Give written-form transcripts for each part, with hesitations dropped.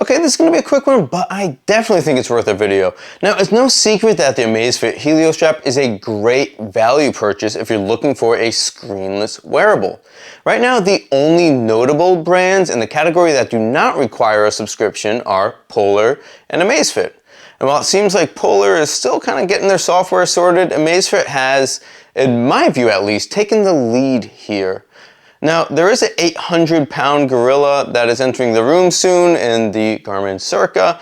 Okay, this is going to be a quick one, but I definitely think it's worth a video. Now, it's no secret that the Amazfit Helio Strap is a great value purchase if you're looking for a screenless wearable. Right now, the only notable brands in the category that do not require a subscription are Polar and Amazfit. And while it seems like Polar is still kind of getting their software sorted, Amazfit has, in my view at least, taken the lead here. Now, there is an 800-pound gorilla that is entering the room soon in the Garmin Circa,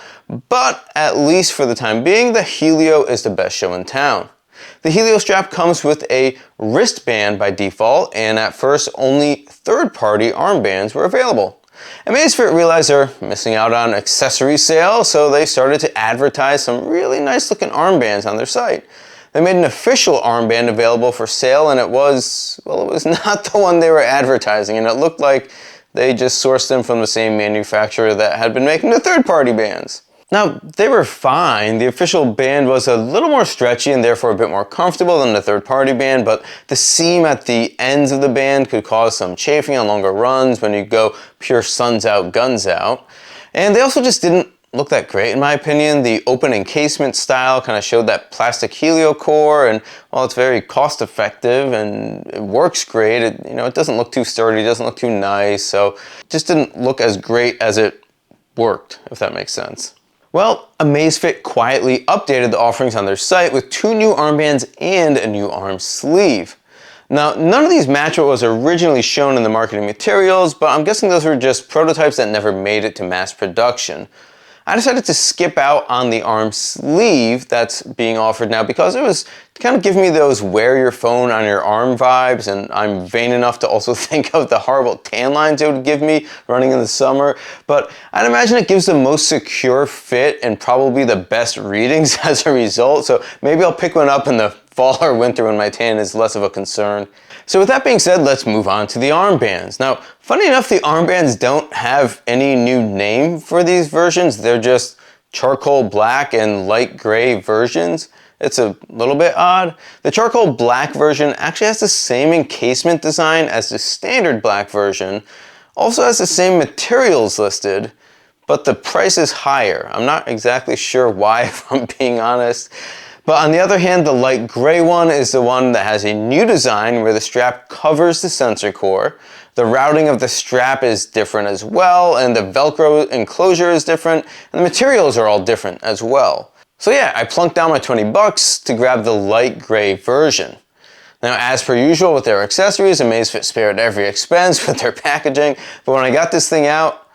but at least for the time being, the Helio is the best show in town. The Helio Strap comes with a wristband by default, and at first, only third-party armbands were available. Amazfit realized they're missing out on accessory sales, so they started to advertise some really nice-looking armbands on their site. They made an official armband available for sale, and it was not the one they were advertising, and it looked like they just sourced them from the same manufacturer that had been making the third-party bands. Now, they were fine. The official band was a little more stretchy and therefore a bit more comfortable than the third-party band, but the seam at the ends of the band could cause some chafing on longer runs when you go pure suns out, guns out. And they also just didn't look that great, in my opinion. The open encasement style kind of showed that plastic Helio core, and while it's very cost effective and it works great, it doesn't look too sturdy, doesn't look too nice, so it just didn't look as great as it worked, if that makes sense. Well, Amazfit quietly updated the offerings on their site with 2 new armbands and a new arm sleeve. Now, none of these match what was originally shown in the marketing materials, but I'm guessing those were just prototypes that never made it to mass production. I decided to skip out on the arm sleeve that's being offered now because it was kind of giving me those wear your phone on your arm vibes, and I'm vain enough to also think of the horrible tan lines it would give me running in the summer. But I'd imagine it gives the most secure fit and probably the best readings as a result, so maybe I'll pick one up in the fall or winter when my tan is less of a concern. So with that being said, let's move on to the armbands. Now, funny enough, the armbands don't have any new name for these versions. They're just charcoal black and light gray versions. It's a little bit odd. The charcoal black version actually has the same encasement design as the standard black version, also has the same materials listed, but the price is higher. I'm not exactly sure why, if I'm being honest. But on the other hand, the light gray one is the one that has a new design where the strap covers the sensor core. The routing of the strap is different as well, and the Velcro enclosure is different, and the materials are all different as well. So yeah, I plunked down my 20 bucks to grab the light gray version. Now, as per usual with their accessories, Amazfit spared every expense with their packaging, but when I got this thing out,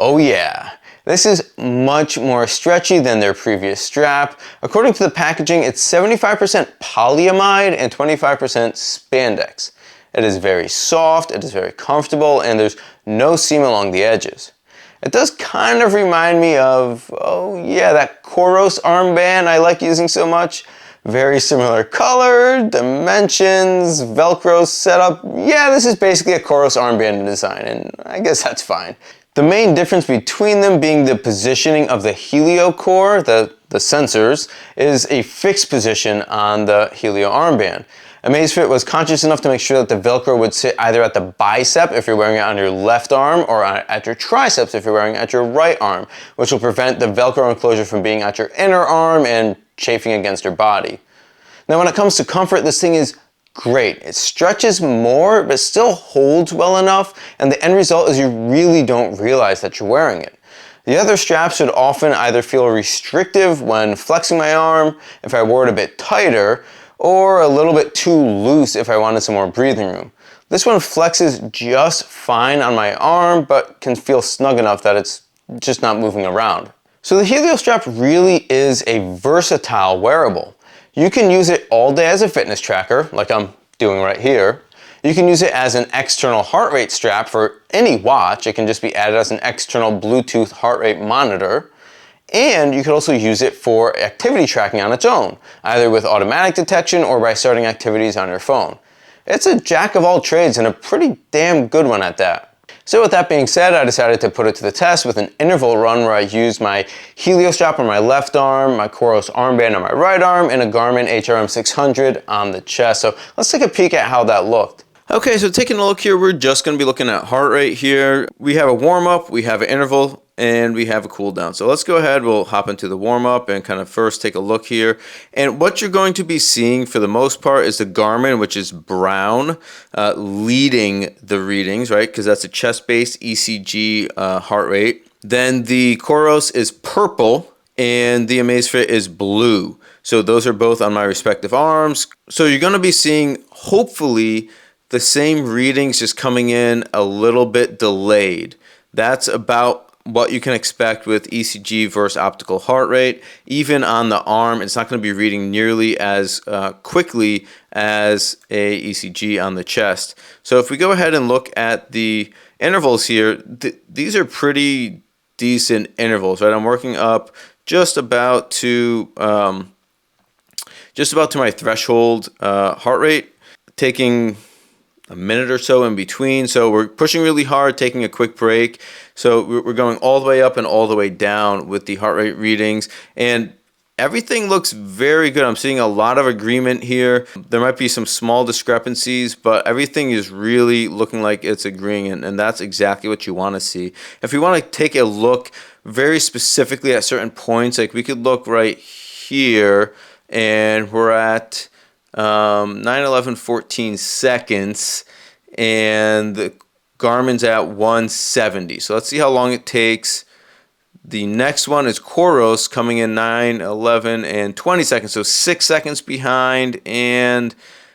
oh yeah. This is much more stretchy than their previous strap. According to the packaging, it's 75% polyamide and 25% spandex. It is very soft, it is very comfortable, and there's no seam along the edges. It does kind of remind me of, oh yeah, that Coros armband I like using so much. Very similar color, dimensions, Velcro setup. Yeah, this is basically a Coros armband design, and I guess that's fine. The main difference between them being the positioning of the Helio core, the sensors, is a fixed position on the Helio armband. Amazfit was conscious enough to make sure that the Velcro would sit either at the bicep if you're wearing it on your left arm, or at your triceps if you're wearing it at your right arm, which will prevent the Velcro enclosure from being at your inner arm and chafing against your body. Now, when it comes to comfort, this thing is great. It stretches more, but still holds well enough, and the end result is you really don't realize that you're wearing it. The other straps would often either feel restrictive when flexing my arm if I wore it a bit tighter, or a little bit too loose if I wanted some more breathing room. This one flexes just fine on my arm, but can feel snug enough that it's just not moving around. So the Helio Strap really is a versatile wearable. You can use it all day as a fitness tracker, like I'm doing right here. You can use it as an external heart rate strap for any watch. It can just be added as an external Bluetooth heart rate monitor. And you could also use it for activity tracking on its own, either with automatic detection or by starting activities on your phone. It's a jack of all trades and a pretty damn good one at that. So with that being said, I decided to put it to the test with an interval run where I used my Helio Strap on my left arm, my Coros armband on my right arm, and a Garmin HRM 600 on the chest. So let's take a peek at how that looked. Okay, so taking a look here, we're just going to be looking at heart rate here. We have a warm-up, we have an interval, and we have a cool down. So let's go ahead, we'll hop into the warm up and kind of first take a look here. And what you're going to be seeing for the most part is the Garmin, which is brown, leading the readings, right? Because that's a chest-based ECG heart rate. Then the Coros is purple and the Amazfit is blue. So those are both on my respective arms. So you're going to be seeing, hopefully, the same readings just coming in a little bit delayed. That's about what you can expect with ECG versus optical heart rate. Even on the arm, it's not going to be reading nearly as quickly as a ECG on the chest. So if we go ahead and look at the intervals here, these are pretty decent intervals, right? I'm working up just about to my threshold heart rate, taking a minute or so in between. So we're pushing really hard, taking a quick break. So we're going all the way up and all the way down with the heart rate readings. And everything looks very good. I'm seeing a lot of agreement here. There might be some small discrepancies, but everything is really looking like it's agreeing. And that's exactly what you want to see. If we want to take a look very specifically at certain points, like we could look right here and we're at 9:11:14 seconds, and the Garmin's at 170. So let's see how long it takes. The next one is Coros coming in 9:11 and 20 seconds, so 6 seconds behind, and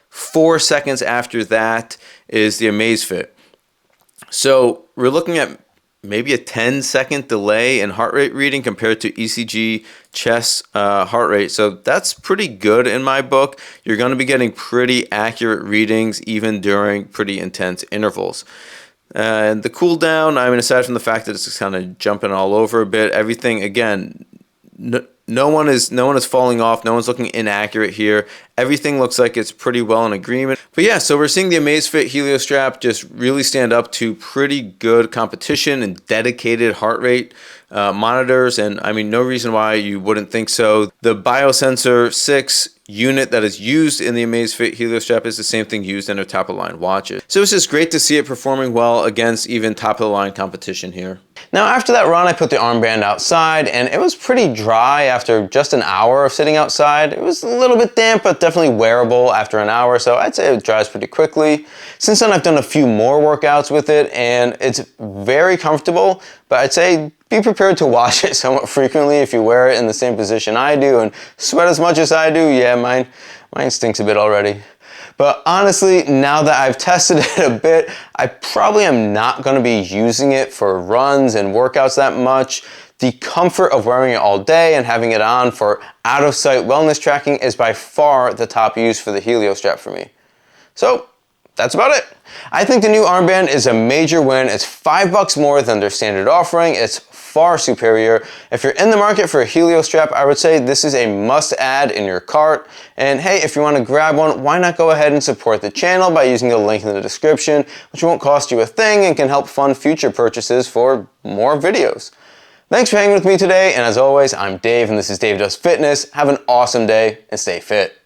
4 seconds after that is the Amazfit. So we're looking at maybe a 10-second delay in heart rate reading compared to ECG chest heart rate. So that's pretty good in my book. You're going to be getting pretty accurate readings even during pretty intense intervals. And the cool down, I mean, aside from the fact that it's kind of jumping all over a bit, everything, again, no one is falling off. No one's looking inaccurate here. Everything looks like it's pretty well in agreement. But yeah, so we're seeing the Amazfit Helio Strap just really stand up to pretty good competition and dedicated heart rate monitors. And I mean, no reason why you wouldn't think so. The Biosensor 6 unit that is used in the Amazfit Helio Strap is the same thing used in their top-of-the-line watches. So it's just great to see it performing well against even top-of-the-line competition here. Now after that run, I put the armband outside and it was pretty dry after just an hour of sitting outside. It was a little bit damp, but definitely wearable after an hour, so I'd say it dries pretty quickly. Since then, I've done a few more workouts with it and it's very comfortable, but I'd say be prepared to wash it somewhat frequently if you wear it in the same position I do and sweat as much as I do. Yeah, mine stinks a bit already. But honestly, now that I've tested it a bit, I probably am not going to be using it for runs and workouts that much. The comfort of wearing it all day and having it on for out-of-sight wellness tracking is by far the top use for the Helio Strap for me. So that's about it. I think the new armband is a major win. It's $5 more than their standard offering. It's far superior. If you're in the market for a Helio Strap, I would say this is a must-add in your cart. And hey, if you want to grab one, why not go ahead and support the channel by using the link in the description, which won't cost you a thing and can help fund future purchases for more videos. Thanks for hanging with me today, and as always, I'm Dave, and this is Dave Does Fitness. Have an awesome day, and stay fit.